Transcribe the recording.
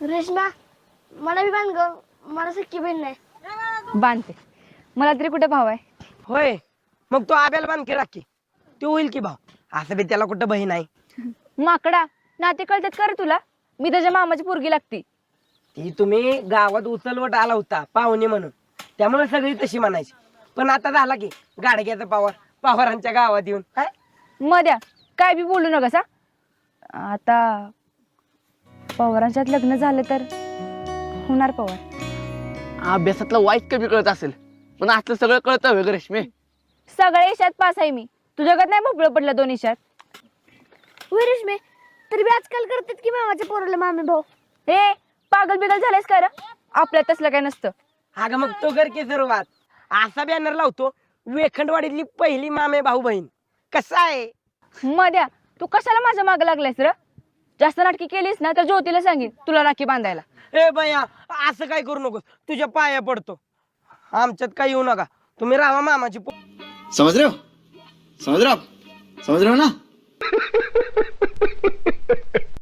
रेश्मा मला बी बांध ग, मला सख्खी बहीण नाही. बांधते. मला तरी कुठे भाव आहे? होय, मग तो आब्याला बांध की राखी, ते होईल की भाऊ. असं बी त्याला कुठं बहीण आहे. माकडा, नाते कळतात का रे तुला? मी त्याच्या मामाची पोरगी लागती. ती तुम्ही गावात उचलवट आला होता पाहुणे म्हणून, त्यामुळे सगळी तशी म्हणायची. पण आता झाला की गाडग्याचा पवारांच्या गावात येऊन काय. मध्या काय बी बोलू नका सा. आता पवारांच्यात लग्न झालं तर होणार पवार. अभ्यासातलं वाईट कमी कळत असेल, पण आतलं सगळं कळतं वगैरे रेश्मे. सगळ्या ईशात पास आहे मी. तुझ्या गत नाही भोपळं पडलं 2 ईशात. होय रेश्मे, तरी बी आजकाल करतात की मामाच्या पोराला मामे भाऊ. ए पागल बिगल झालेस का रे? आपल्यात तसलं काय नसतं. अगं मग तो कर की सुरुवात. असा बॅनर लावतो, वेखंडवाडीतली पहिली मामे भाऊ बहीण. कसा आहे? मध्या तू कशाला माझ्या मागे लागलायस र? जास्त नाटकी केलीस ना तर ज्योतीला सांगेन तुला राखी बांधायला. ए बया, असं काय करू नकोस, तुझ्या पाया पडतो. आमच्यात काय येऊ नका, तुम्ही राहा मामाची समझ रहे हो? समझ रहे हो आप? समझ रहे हो ना?